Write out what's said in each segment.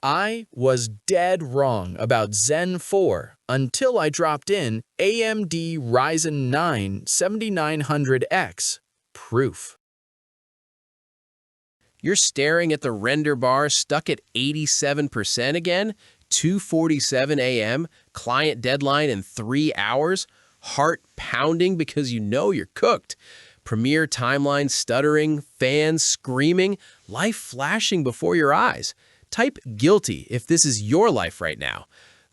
I was dead wrong about Zen 4 until I dropped in AMD Ryzen 9 7900X. Proof. You're staring at the render bar stuck at 87% again, 2:47 a.m., client deadline in 3 hours, heart pounding because you know you're cooked. Premiere timeline stuttering, fans screaming, life flashing before your eyes. Type guilty if this is your life right now.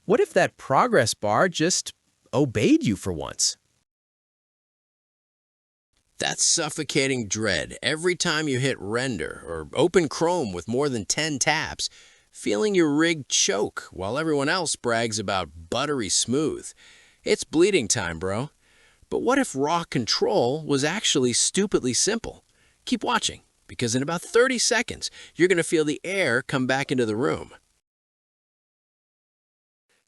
What if that progress bar just obeyed you for once? That suffocating dread every time you hit render or open Chrome with more than 10 tabs, feeling your rig choke while everyone else brags about buttery smooth. It's bleeding time, bro. But what if raw control was actually stupidly simple? Keep watching, because in about 30 seconds, you're going to feel the air come back into the room.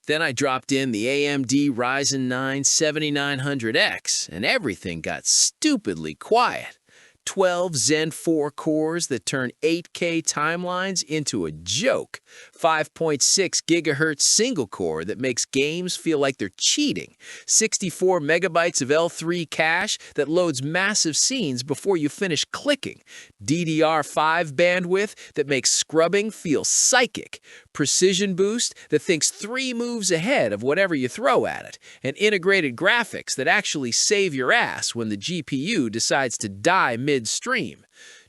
Then I dropped in the AMD Ryzen 9 7900X, and everything got stupidly quiet. 12 Zen 4 cores that turn 8K timelines into a joke. 5.6 gigahertz single core that makes games feel like they're cheating. 64 megabytes of L3 cache that loads massive scenes before you finish clicking. DDR5 bandwidth that makes scrubbing feel psychic. Precision boost that thinks 3 moves ahead of whatever you throw at it. And integrated graphics that actually save your ass when the GPU decides to die midstream.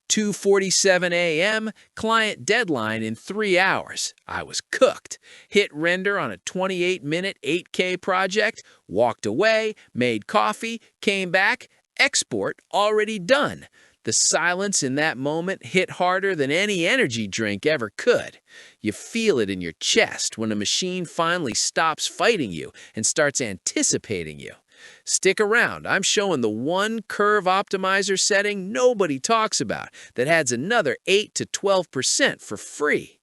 2:47 a.m., client deadline in 3 hours. I was cooked. Hit render on a 28-minute 8K project, walked away, made coffee, came back, export already done. The silence in that moment hit harder than any energy drink ever could. You feel it in your chest when a machine finally stops fighting you and starts anticipating you. Stick around, I'm showing the one curve optimizer setting nobody talks about that adds another 8 to 12% for free.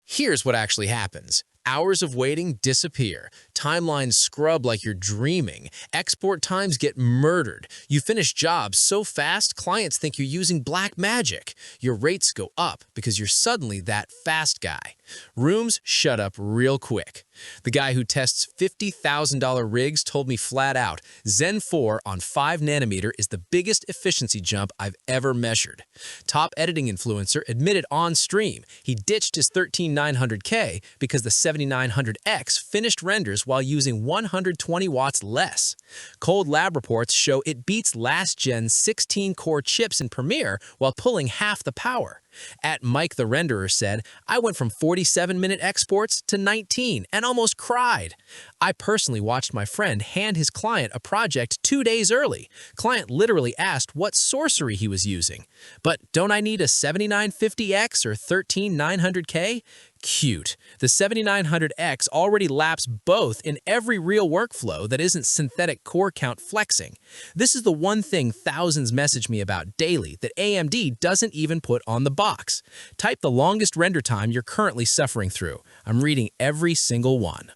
Here's what actually happens. Hours of waiting disappear. Timelines scrub like you're dreaming. Export times get murdered. You finish jobs so fast, clients think you're using black magic. Your rates go up because you're suddenly that fast guy. Rooms shut up real quick. The guy who tests $50,000 rigs told me flat out, Zen 4 on 5nm is the biggest efficiency jump I've ever measured. Top editing influencer admitted on stream he ditched his 13900K because the 7900X finished renders while using 120 watts less. Cold lab reports show it beats last-gen 16-core chips in Premiere while pulling half the power. At Mike the Renderer said, I went from 47-minute exports to 19 and almost cried. I personally watched my friend hand his client a project 2 days early. Client literally asked what sorcery he was using. But don't I need a 7950X or 13900K? Cute. The 7900X already laps both in every real workflow that isn't synthetic core count flexing. This is the one thing thousands message me about daily that AMD doesn't even put on the box. Type the longest render time you're currently suffering through. I'm reading every single one.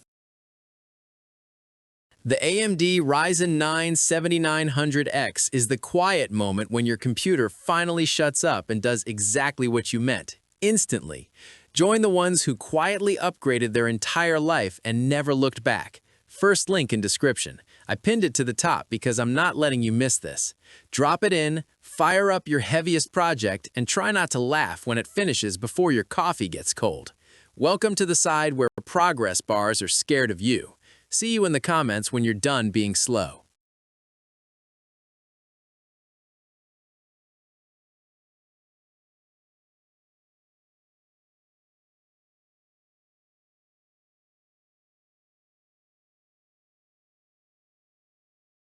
The AMD Ryzen 9 7900X is the quiet moment when your computer finally shuts up and does exactly what you meant, instantly. Join the ones who quietly upgraded their entire life and never looked back. First link in description. I pinned it to the top because I'm not letting you miss this. Drop it in, fire up your heaviest project, and try not to laugh when it finishes before your coffee gets cold. Welcome to the side where progress bars are scared of you. See you in the comments when you're done being slow.